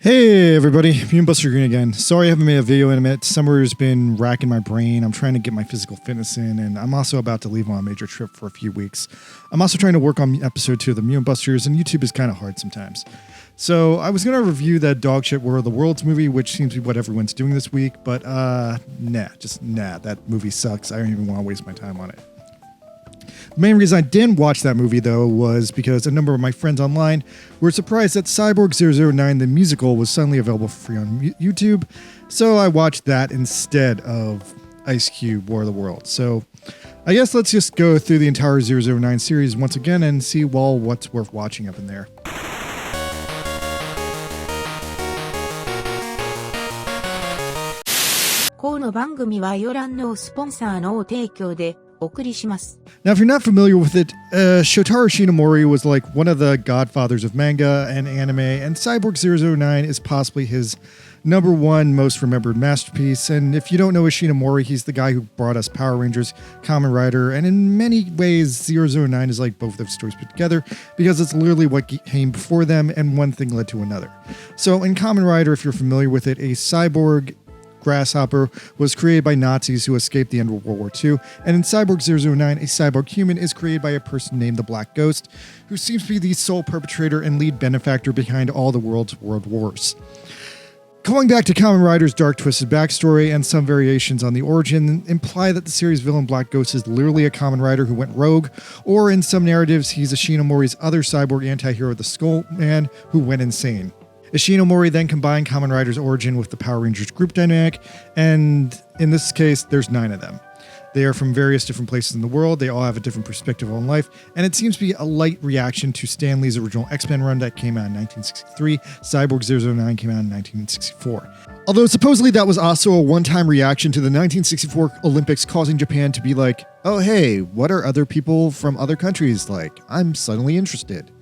Hey everybody, Buster Green again. Sorry I haven't made a video in a minute. Summer's been racking my brain. I'm trying to get my physical fitness in, and I'm also about to leave on a major trip for a few weeks. I'm also trying to work on episode 2 of the Mune Busters, and YouTube is kind of hard sometimes. So I was going to review that dog shit War of the Worlds movie, which seems to be what everyone's doing this week, but nah, that movie sucks. I don't even want to waste my time on it. The main reason I didn't watch that movie, though, was because a number of my friends online were surprised that Cyborg 009, the musical, was suddenly available for free on YouTube, so I watched that instead of Ice Cube War of the Worlds. So I guess let's just go through the entire 009 series once again and see, well, what's worth watching up in there. この番組はヨランのスポンサーの提供でお送りします。 Now, if you're not familiar with it, Shotaro Shinomori was like one of the godfathers of manga and anime, and Cyborg 009 is possibly his number one most remembered masterpiece. And if you don't know Shinomori, he's the guy who brought us Power Rangers, Kamen Rider, and in many ways 009 is like both of those stories put together because it's literally what came before them and one thing led to another. So in Kamen Rider, if you're familiar with it, a cyborg grasshopper was created by Nazis who escaped the end of World War II, and in Cyborg 009, a cyborg human is created by a person named the Black Ghost, who seems to be the sole perpetrator and lead benefactor behind all the world's world wars. Going back to Kamen Rider's dark, twisted backstory and some variations on the origin imply that the series villain Black Ghost is literally a Kamen Rider who went rogue, or in some narratives, he's a Shinomori's other cyborg anti-hero, the Skull Man, who went insane. Ishinomori then combined Kamen Rider's origin with the Power Rangers group dynamic, and in this case, there's 9 of them. They are from various different places in the world, they all have a different perspective on life, and it seems to be a light reaction to Stan Lee's original X-Men run that came out in 1963, Cyborg 009 came out in 1964. Although supposedly that was also a one-time reaction to the 1964 Olympics causing Japan to be like, oh hey, what are other people from other countries like? I'm suddenly interested.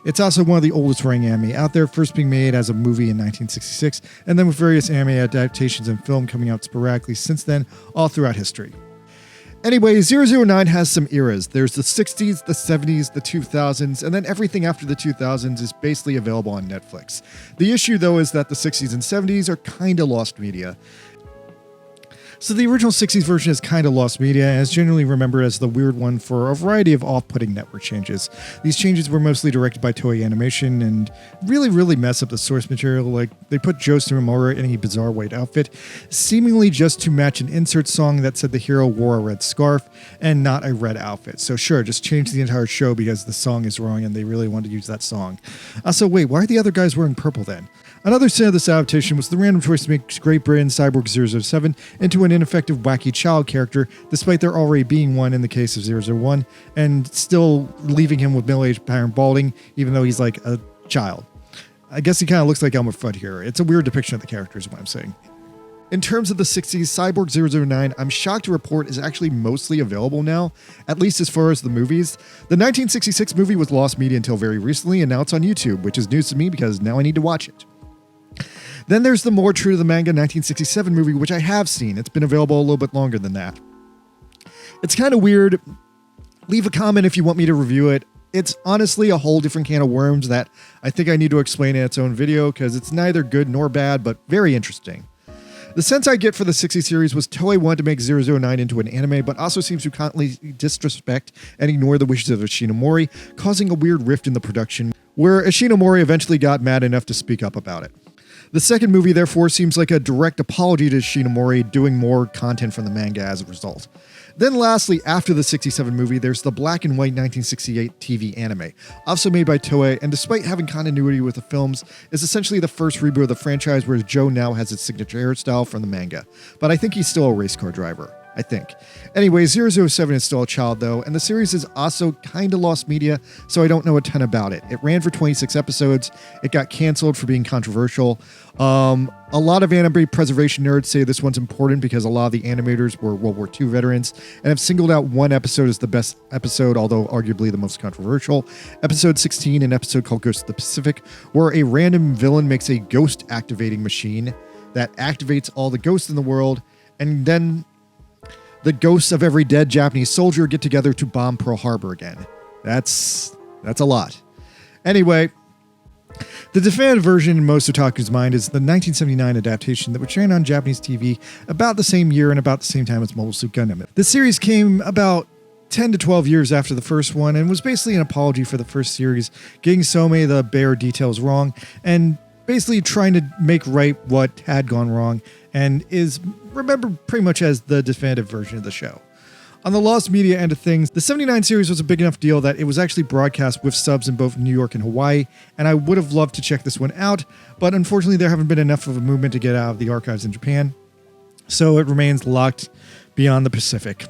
It's also one of the oldest running anime out there, first being made as a movie in 1966, and then with various anime adaptations and film coming out sporadically since then, all throughout history. Anyway, 009 has some eras. There's the 60s, the 70s, the 2000s, and then everything after the 2000s is basically available on Netflix. The issue, though, is that the 60s and 70s are kinda lost media. So the original 60s version is kind of lost media and is generally remembered as the weird one for a variety of off-putting network changes. These changes were mostly directed by Toei Animation and really mess up the source material. Like, they put Joe Sumimura in a bizarre white outfit, seemingly just to match an insert song that said the hero wore a red scarf and not a red outfit. So sure, just change the entire show because the song is wrong and they really wanted to use that song. Also, wait, why are the other guys wearing purple then? Another sin of this adaptation was the random choice to make Great Britain Cyborg 007 into an ineffective wacky child character, despite there already being one in the case of 001, and still leaving him with middle-aged Baron balding, even though he's like a child. I guess he kind of looks like Elmer Fudd here. It's a weird depiction of the character is what I'm saying. In terms of the 60s, Cyborg 009, I'm shocked to report, is actually mostly available now, at least as far as the movies. The 1966 movie was lost media until very recently, and now it's on YouTube, which is news to me because now I need to watch it. Then there's the more true to the manga 1967 movie, which I have seen. It's been available a little bit longer than that. It's kind of weird. Leave a comment if you want me to review it. It's honestly a whole different can of worms that I think I need to explain in its own video because it's neither good nor bad, but very interesting. The sense I get for the 60 series was Toei wanted to make 009 into an anime, but also seems to constantly disrespect and ignore the wishes of Ishinomori, causing a weird rift in the production, where Ishinomori eventually got mad enough to speak up about it. The second movie, therefore, seems like a direct apology to Shinomori, doing more content from the manga as a result. Then lastly, after the 67 movie, there's the black and white 1968 TV anime, also made by Toei, and despite having continuity with the films, is essentially the first reboot of the franchise where Joe now has its signature hairstyle from the manga. But I think he's still a race car driver. I think. Anyway, 007 is still a child though, and the series is also kinda lost media, so I don't know a ton about it. It ran for 26 episodes, it got canceled for being controversial. A lot of anime preservation nerds say this one's important because a lot of the animators were World War II veterans, and have singled out one episode as the best episode, although arguably the most controversial. Episode 16, an episode called Ghost of the Pacific, where a random villain makes a ghost activating machine that activates all the ghosts in the world, and then the ghosts of every dead Japanese soldier get together to bomb Pearl Harbor again. That's a lot. Anyway, The definitive version in most otaku's mind is the 1979 adaptation that was ran on Japanese TV about the same year and about the same time as Mobile Suit Gundam. The series came about 10 to 12 years after the first one and was basically an apology for the first series, getting so many of the bare details wrong and basically trying to make right what had gone wrong, and is remembered pretty much as the definitive version of the show. On the lost media end of things, the 79 series was a big enough deal that it was actually broadcast with subs in both New York and Hawaii, and I would have loved to check this one out, but unfortunately there haven't been enough of a movement to get out of the archives in Japan, so it remains locked beyond the Pacific.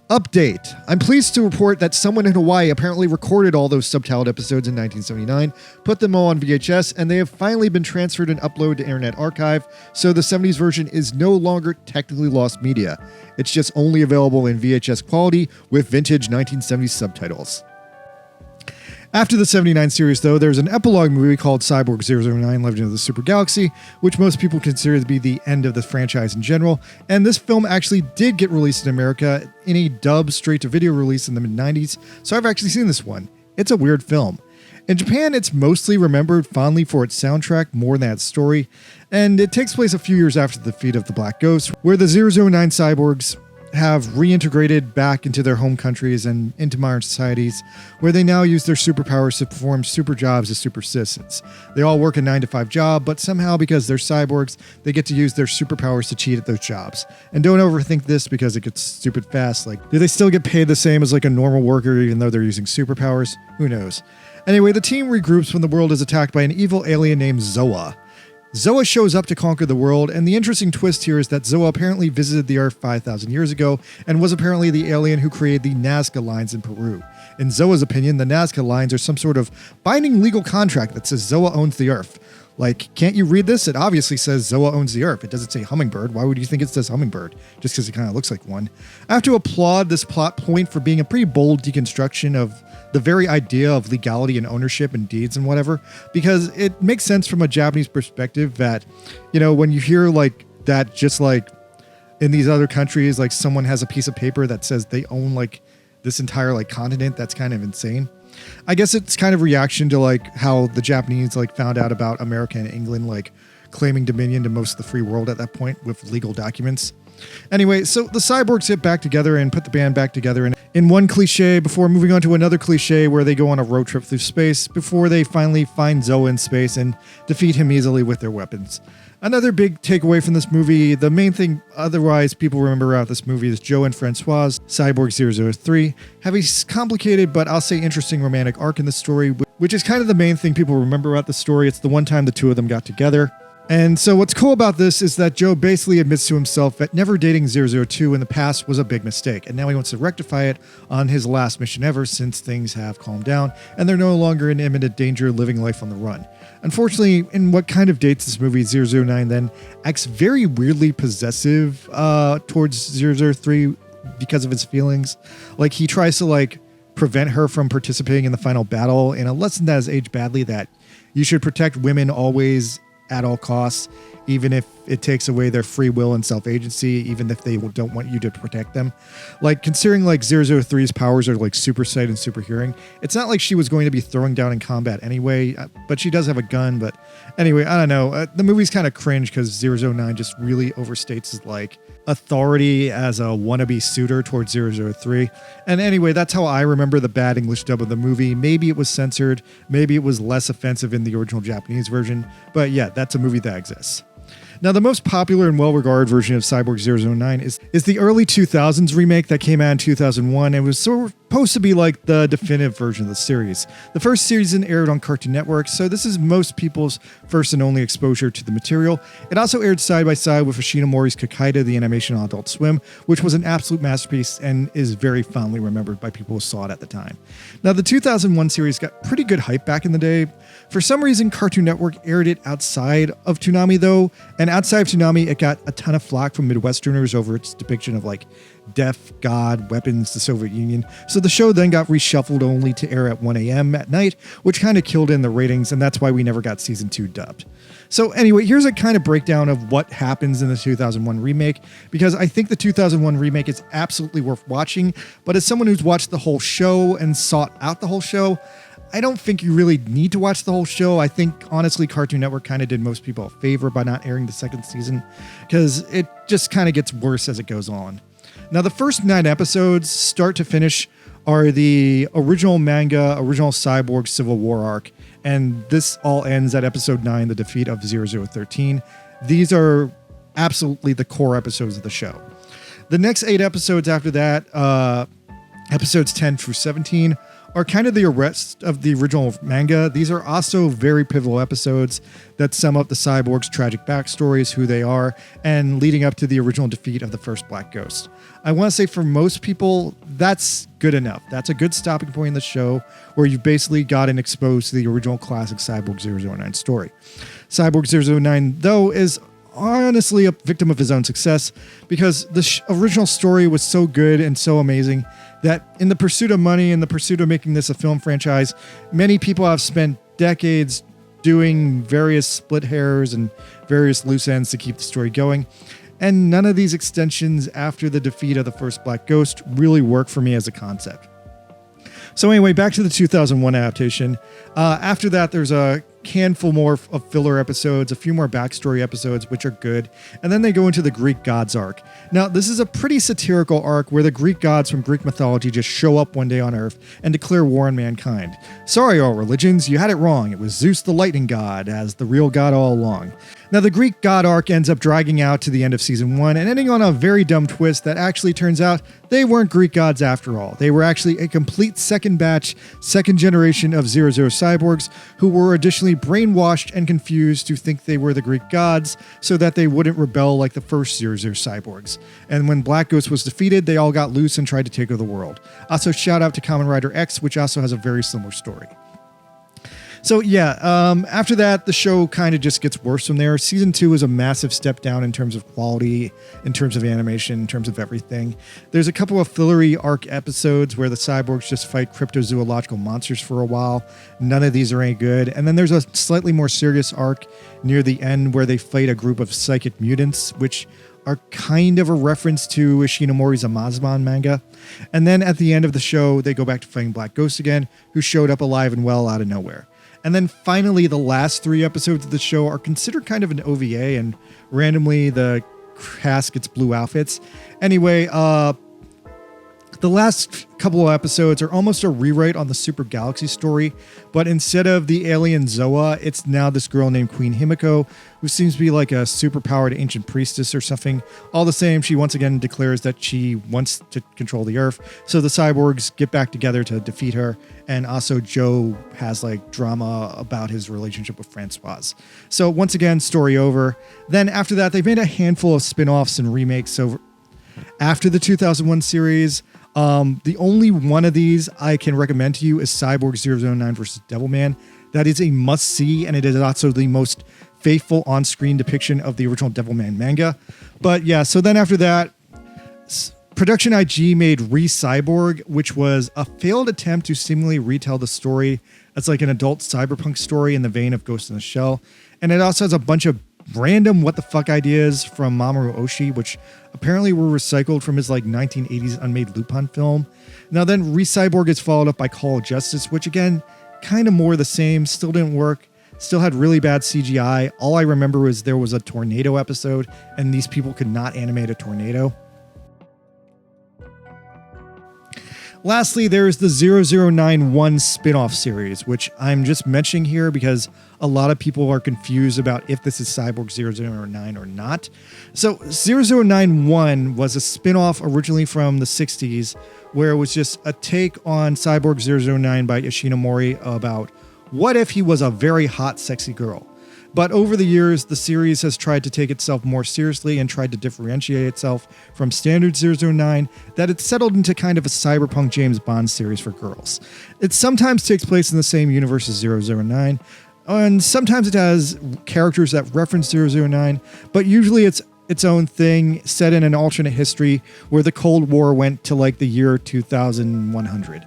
Update. I'm pleased to report that someone in Hawaii apparently recorded all those subtitled episodes in 1979, put them all on VHS, and they have finally been transferred and uploaded to Internet Archive, so the 70s version is no longer technically lost media. It's just only available in VHS quality with vintage 1970s subtitles. After the 79 series, though, there's an epilogue movie called Cyborg 009 Legend of the Super Galaxy, which most people consider to be the end of the franchise in general, and this film actually did get released in America in a dub straight-to-video release in the mid-90s, so I've actually seen this one. It's a weird film. In Japan, it's mostly remembered fondly for its soundtrack more than its story, and it takes place a few years after the defeat of the Black Ghost, where the 009 cyborgs have reintegrated back into their home countries and into modern societies, where they now use their superpowers to perform super jobs as super citizens. They all work a 9-to-5 job, but somehow because they're cyborgs, they get to use their superpowers to cheat at those jobs. And don't overthink this because it gets stupid fast. Like, do they still get paid the same as like a normal worker even though they're using superpowers? Who knows? Anyway, the team regroups when the world is attacked by an evil alien named Zoa. Zoa shows up to conquer the world, and the interesting twist here is that Zoa apparently visited the Earth 5,000 years ago and was apparently the alien who created the Nazca lines in Peru. In Zoa's opinion, the Nazca lines are some sort of binding legal contract that says Zoa owns the Earth. Like, can't you read this? It obviously says Zoa owns the Earth. It doesn't say hummingbird. Why would you think it says hummingbird? Just because it kind of looks like one. I have to applaud this plot point for being a pretty bold deconstruction of the very idea of legality and ownership and deeds and whatever, because it makes sense from a Japanese perspective that, you know, when you hear like that, just like in these other countries, like someone has a piece of paper that says they own like this entire like continent, that's kind of insane. I guess it's kind of reaction to like how the Japanese like found out about America and England like claiming dominion to most of the free world at that point with legal documents. Anyway, so the cyborgs get back together and put the band back together in one cliche before moving on to another cliche where they go on a road trip through space before they finally find Zoa in space and defeat him easily with their weapons. Another big takeaway from this movie, the main thing otherwise people remember about this movie is Joe and Francois, Cyborg 003, have a complicated but I'll say interesting romantic arc in the story, which is kind of the main thing people remember about the story. It's the one time the two of them got together. And so what's cool about this is that Joe basically admits to himself that never dating 002 in the past was a big mistake, and now he wants to rectify it on his last mission ever since things have calmed down and they're no longer in imminent danger living life on the run. Unfortunately, in what kind of dates this movie, 009 then acts very weirdly possessive towards 003 because of his feelings. Like, he tries to like prevent her from participating in the final battle in a lesson that has aged badly, that you should protect women always at all costs, even if it takes away their free will and self-agency, even if they don't want you to protect them. Like, considering like 003's powers are like super sight and super hearing, it's not like she was going to be throwing down in combat anyway, but she does have a gun. But anyway, I don't know. The movie's kind of cringe because 009 just really overstates his like authority as a wannabe suitor towards 003. And anyway, that's how I remember the bad English dub of the movie. Maybe it was censored. Maybe it was less offensive in the original Japanese version. But yeah, that's a movie that exists. Now, the most popular and well-regarded version of Cyborg 009 is the early 2000s remake that came out in 2001 and was supposed to be like the definitive version of the series. The first season aired on Cartoon Network, so this is most people's first and only exposure to the material. It also aired side by side with Ishinomori's Kakaida, the animation on Adult Swim, which was an absolute masterpiece and is very fondly remembered by people who saw it at the time. Now, the 2001 series got pretty good hype back in the day. For some reason, Cartoon Network aired it outside of Toonami, though, and outside of Toonami, it got a ton of flack from Midwesterners over its depiction of like death, God, weapons, the Soviet Union. So the show then got reshuffled only to air at 1 a.m. at night, which kind of killed in the ratings, and that's why we never got season 2 dubbed. So anyway, here's a kind of breakdown of what happens in the 2001 remake, because I think the 2001 remake is absolutely worth watching, but as someone who's watched the whole show and sought out the whole show, I don't think you really need to watch the whole show. I think, honestly, Cartoon Network kind of did most people a favor by not airing the second season because it just kind of gets worse as it goes on. Now, the first 9 episodes, start to finish, are the original manga, original Cyborg Civil War arc, and this all ends at episode 9, the defeat of 0013. These are absolutely the core episodes of the show. The next 8 episodes after that, episodes 10 through 17, are kind of the rest of the original manga. These are also very pivotal episodes that sum up the Cyborg's tragic backstories, who they are, and leading up to the original defeat of the first Black Ghost. I want to say for most people, that's good enough. That's a good stopping point in the show where you've basically gotten exposed to the original classic Cyborg 009 story. Cyborg 009, though, is honestly a victim of his own success because the original story was so good and so amazing that in the pursuit of money, in the pursuit of making this a film franchise, many people have spent decades doing various split hairs and various loose ends to keep the story going. And none of these extensions after the defeat of the first Black Ghost really work for me as a concept. So anyway, back to the 2001 adaptation. After that, there's a handful more of filler episodes, a few more backstory episodes, which are good. And then they go into the Greek gods arc. Now, this is a pretty satirical arc where the Greek gods from Greek mythology just show up one day on Earth and declare war on mankind. Sorry, all religions, you had it wrong. It was Zeus the lightning god as the real god all along. Now, the Greek god arc ends up dragging out to the end of season 1 and ending on a very dumb twist that actually turns out they weren't Greek gods after all. They were actually a complete second batch, second generation of 00 cyborgs who were additionally brainwashed and confused to think they were the Greek gods so that they wouldn't rebel like the first 00 cyborgs. And when Black Ghost was defeated, they all got loose and tried to take over the world. Also, shout out to Kamen Rider X, which also has a very similar story. So yeah, after that, the show kind of just gets worse from there. Season 2 is a massive step down in terms of quality, in terms of animation, in terms of everything. There's a couple of fillery arc episodes where the cyborgs just fight cryptozoological monsters for a while. None of these are any good. And then there's a slightly more serious arc near the end where they fight a group of psychic mutants, which are kind of a reference to Ishinomori's Amazaman manga. And then at the end of the show, they go back to fighting Black Ghost again, who showed up alive and well out of nowhere. And then finally, the last 3 episodes of the show are considered kind of an OVA, and randomly the cast gets blue outfits. Anyway, the last couple of episodes are almost a rewrite on the Super Galaxy story, but instead of the alien Zoa, it's now this girl named Queen Himiko, who seems to be like a super-powered ancient priestess or something. All the same, she once again declares that she wants to control the Earth, so the cyborgs get back together to defeat her, and also Joe has like drama about his relationship with Francoise. So once again, story over. Then after that, they've made a handful of spin-offs and remakes. So after the 2001 series, the only one of these I can recommend to you is Cyborg 009 vs. Devilman. That is a must-see, and it is also the most faithful on-screen depiction of the original Devilman manga. But yeah, so then after that, Production IG made Re-Cyborg, which was a failed attempt to seemingly retell the story as like an adult cyberpunk story in the vein of Ghost in the Shell. And it also has a bunch of random what the fuck ideas from Mamoru Oshii, which apparently were recycled from his like 1980s unmade Lupin film. Now then, Re-Cyborg is followed up by Call of Justice, which again, kind of more the same, still didn't work, still had really bad CGI. All I remember was there was a tornado episode and these people could not animate a tornado. Lastly, there's the 0091 spin-off series, which I'm just mentioning here because a lot of people are confused about if this is Cyborg 009 or not. So 0091 was a spin-off originally from the 60s, where it was just a take on Cyborg 009 by Ishinomori about what if he was a very hot, sexy girl. But over the years, the series has tried to take itself more seriously and tried to differentiate itself from standard 009, that it's settled into kind of a cyberpunk James Bond series for girls. It sometimes takes place in the same universe as 009, and sometimes it has characters that reference 009, but usually it's its own thing set in an alternate history where the Cold War went to like the year 2100.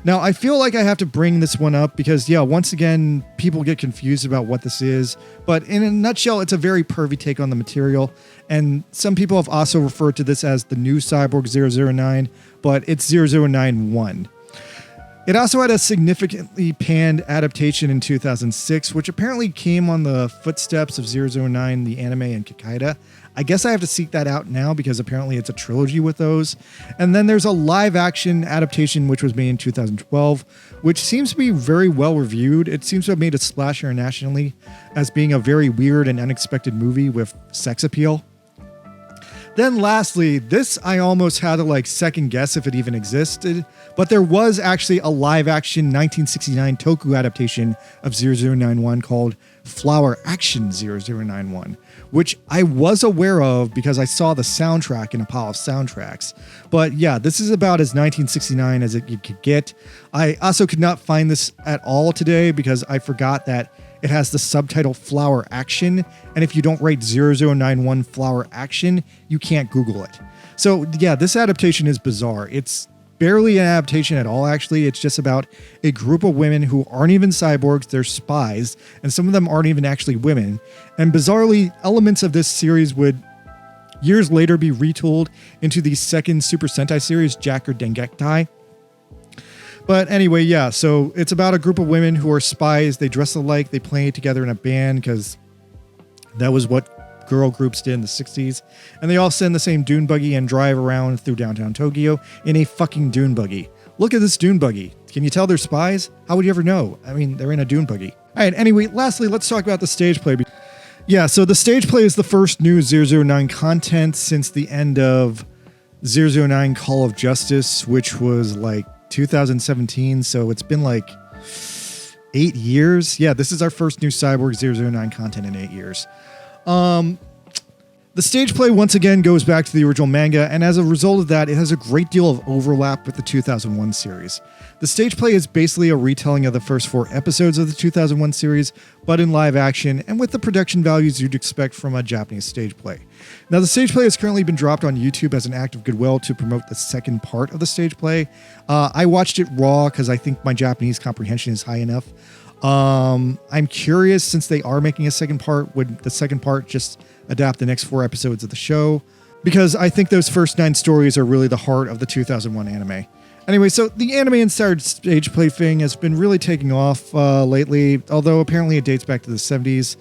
Now, I feel like I have to bring this one up because, yeah, once again, people get confused about what this is. But in a nutshell, it's a very pervy take on the material. And some people have also referred to this as the new Cyborg 009, but it's 0091. It also had a significantly panned adaptation in 2006, which apparently came on the footsteps of 009, the anime, and Kikaida. I guess I have to seek that out now because apparently it's a trilogy with those. And then there's a live action adaptation which was made in 2012, which seems to be very well reviewed. It seems to have made a splash internationally as being a very weird and unexpected movie with sex appeal. Then lastly, this I almost had to second guess if it even existed, but there was actually a live action 1969 Toku adaptation of 0091 called Flower Action 0091, which I was aware of because I saw the soundtrack in a pile of soundtracks. But yeah, this is about as 1969 as you could get. I also could not find this at all today because I forgot that it has the subtitle Flower Action, and if you don't write 0091 Flower Action, you can't Google it. So yeah, this adaptation is bizarre. It's barely an adaptation at all, actually. It's just about a group of women who aren't even cyborgs, they're spies, and some of them aren't even actually women. And bizarrely, elements of this series would years later be retooled into the second Super Sentai series, Jacker Dengektai. But anyway, yeah, so it's about a group of women who are spies. They dress alike. They play together in a band because that was what girl groups did in the 60s. And they all sit in the same dune buggy and drive around through downtown Tokyo in a fucking dune buggy. Look at this dune buggy. Can you tell they're spies? How would you ever know? I mean, they're in a dune buggy. All right, anyway, lastly, let's talk about the stage play. Yeah, so the stage play is the first new 009 content since the end of 009 Call of Justice, which was 2017, so it's been 8 years. Yeah, this is our first new Cyborg 009 content in 8 years. The stage play once again goes back to the original manga, and as a result of that, it has a great deal of overlap with the 2001 series. The stage play is basically a retelling of the first 4 episodes of the 2001 series, but in live action and with the production values you'd expect from a Japanese stage play. Now, the stage play has currently been dropped on YouTube as an act of goodwill to promote the second part of the stage play. I watched it raw because I think my Japanese comprehension is high enough. I'm curious, since they are making a second part, would the second part just adapt the next 4 episodes of the show? Because I think those first 9 stories are really the heart of the 2001 anime. Anyway, so the anime-inspired stage play thing has been really taking off lately, although apparently it dates back to the 70s.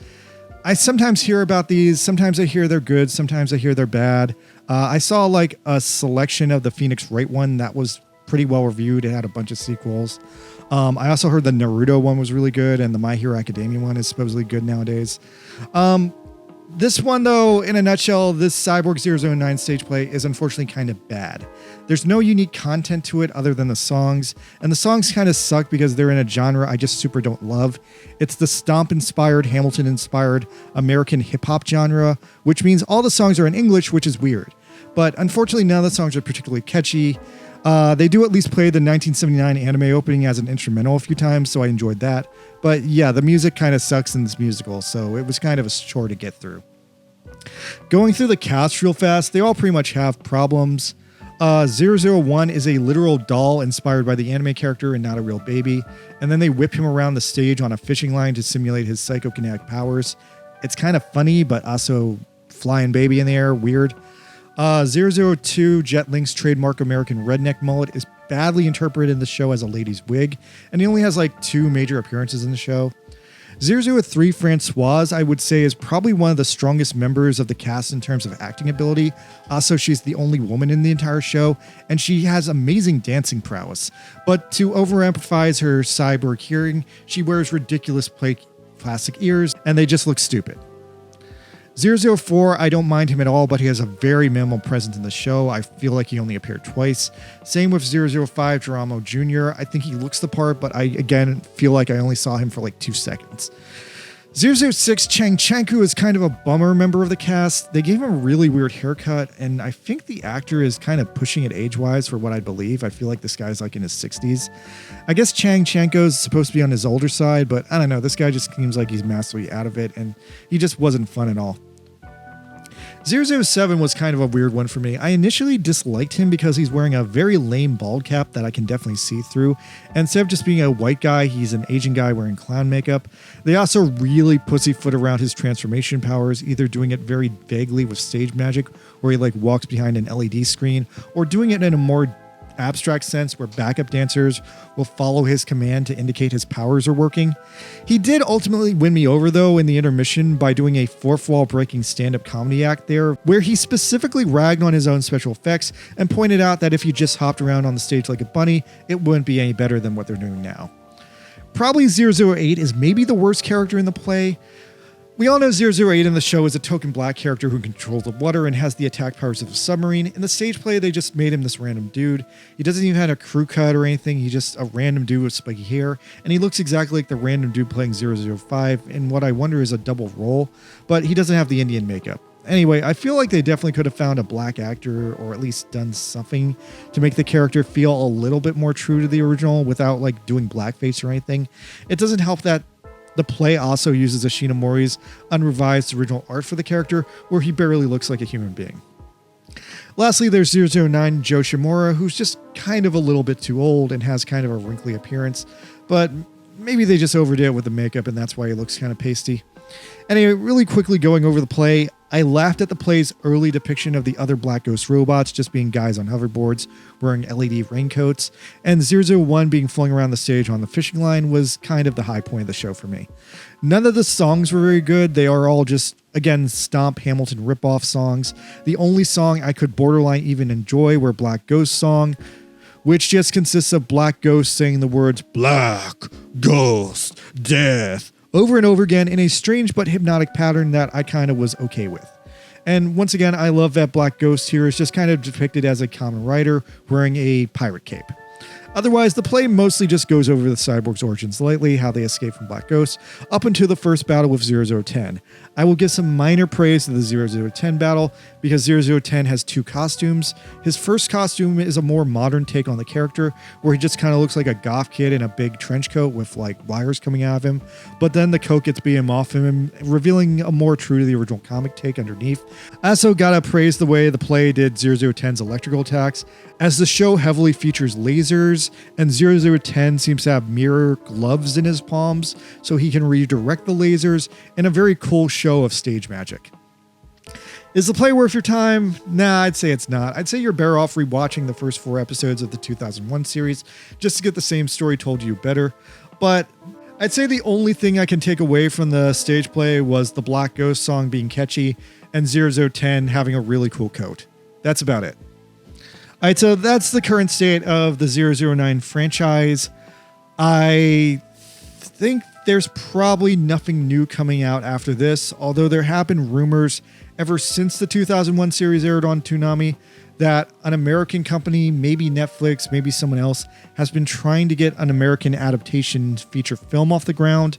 I sometimes hear about these. Sometimes I hear they're good. Sometimes I hear they're bad. I saw a selection of the Phoenix Wright one that was pretty well reviewed. It had a bunch of sequels. I also heard the Naruto one was really good, and the My Hero Academia one is supposedly good nowadays. This one, though, in a nutshell, this Cyborg 009 stage play is unfortunately kind of bad. There's no unique content to it other than the songs, and the songs kind of suck because they're in a genre I just super don't love. It's the Stomp-inspired, Hamilton-inspired American hip-hop genre, which means all the songs are in English, which is weird. But unfortunately, none of the songs are particularly catchy. They do at least play the 1979 anime opening as an instrumental a few times, so I enjoyed that. But yeah, the music kind of sucks in this musical, so it was kind of a chore to get through. Going through the cast real fast, they all pretty much have problems. 001 is a literal doll inspired by the anime character and not a real baby, and then they whip him around the stage on a fishing line to simulate his psychokinetic powers. It's kind of funny, but also flying baby in the air, weird. 002, Jet Link's trademark American redneck mullet, is badly interpreted in the show as a lady's wig, and he only has 2 major appearances in the show. 003, Francoise, I would say, is probably one of the strongest members of the cast in terms of acting ability. Also, she's the only woman in the entire show, and she has amazing dancing prowess. But to overemphasize her cyborg hearing, she wears ridiculous plastic ears, and they just look stupid. 004, I don't mind him at all, but he has a very minimal presence in the show. I feel like he only appeared twice. Same with 005, Geronimo Jr. I think he looks the part, but I, again, feel like I only saw him for 2 seconds. 006, Chang Chanku is kind of a bummer member of the cast. They gave him a really weird haircut, and I think the actor is kind of pushing it age-wise for what I believe. I feel like this guy's in his 60s. I guess Chang Chanko's supposed to be on his older side, but I don't know. This guy just seems like he's massively out of it, and he just wasn't fun at all. 007 was kind of a weird one for me. I initially disliked him because he's wearing a very lame bald cap that I can definitely see through. And instead of just being a white guy, he's an Asian guy wearing clown makeup. They also really pussyfoot around his transformation powers, either doing it very vaguely with stage magic, where he walks behind an LED screen, or doing it in a more abstract sense where backup dancers will follow his command to indicate his powers are working. He did ultimately win me over though in the intermission by doing a fourth wall breaking stand-up comedy act there, where he specifically ragged on his own special effects and pointed out that if he just hopped around on the stage like a bunny, it wouldn't be any better than what they're doing now. Probably 008 is maybe the worst character in the play. We all know 008 in the show is a token black character who controls the water and has the attack powers of a submarine. In the stage play, they just made him this random dude. He doesn't even have a crew cut or anything. He's just a random dude with spiky hair. And he looks exactly like the random dude playing 005 in what I wonder is a double role. But he doesn't have the Indian makeup. Anyway, I feel like they definitely could have found a black actor or at least done something to make the character feel a little bit more true to the original without like doing blackface or anything. It doesn't help that the play also uses Ishinomori's unrevised original art for the character, where he barely looks like a human being. Lastly, there's 009 Joe Shimura, who's just kind of a little bit too old and has kind of a wrinkly appearance, but maybe they just overdid it with the makeup and that's why he looks kind of pasty. Anyway, really quickly going over the play, I laughed at the play's early depiction of the other Black Ghost robots just being guys on hoverboards wearing LED raincoats, and 001 being flung around the stage on the fishing line was kind of the high point of the show for me. None of the songs were very good. They are all just, again, Stomp Hamilton ripoff songs. The only song I could borderline even enjoy were Black Ghost song, which just consists of Black Ghost saying the words Black Ghost Death over and over again in a strange but hypnotic pattern that I kind of was okay with. And once again, I love that Black Ghost here is just kind of depicted as a common rider wearing a pirate cape. Otherwise, the play mostly just goes over the Cyborg's origins lightly, how they escape from Black Ghost, up until the first battle with 0010. I will give some minor praise to the 0010 battle, because 0010 has two costumes. His first costume is a more modern take on the character, where he just kind of looks like a goth kid in a big trench coat with like wires coming out of him, but then the coat gets beaten off him, revealing a more true to the original comic take underneath. I also gotta praise the way the play did 0010's electrical attacks, as the show heavily features lasers, and 0010 seems to have mirror gloves in his palms so he can redirect the lasers in a very cool show of stage magic. Is the play worth your time? Nah, I'd say it's not. I'd say you're better off rewatching the first 4 episodes of the 2001 series just to get the same story told to you better. But I'd say the only thing I can take away from the stage play was the Black Ghost song being catchy and 0010 having a really cool coat. That's about it. All right, so that's the current state of the 009 franchise. I think there's probably nothing new coming out after this, although there have been rumors ever since the 2001 series aired on Toonami that an American company, maybe Netflix, maybe someone else, has been trying to get an American adaptation feature film off the ground.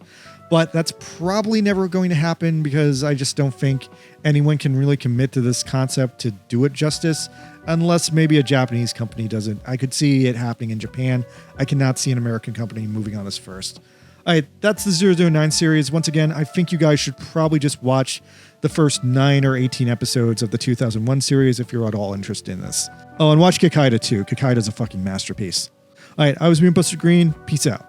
But that's probably never going to happen because I just don't think anyone can really commit to this concept to do it justice, unless maybe a Japanese company does it. I could see it happening in Japan. I cannot see an American company moving on this first. All right, that's the 009 series. Once again, I think you guys should probably just watch the first 9 or 18 episodes of the 2001 series if you're at all interested in this. Oh, and watch Kikaida too. Kikaida's a fucking masterpiece. All right, I was Moonbuster Green. Peace out.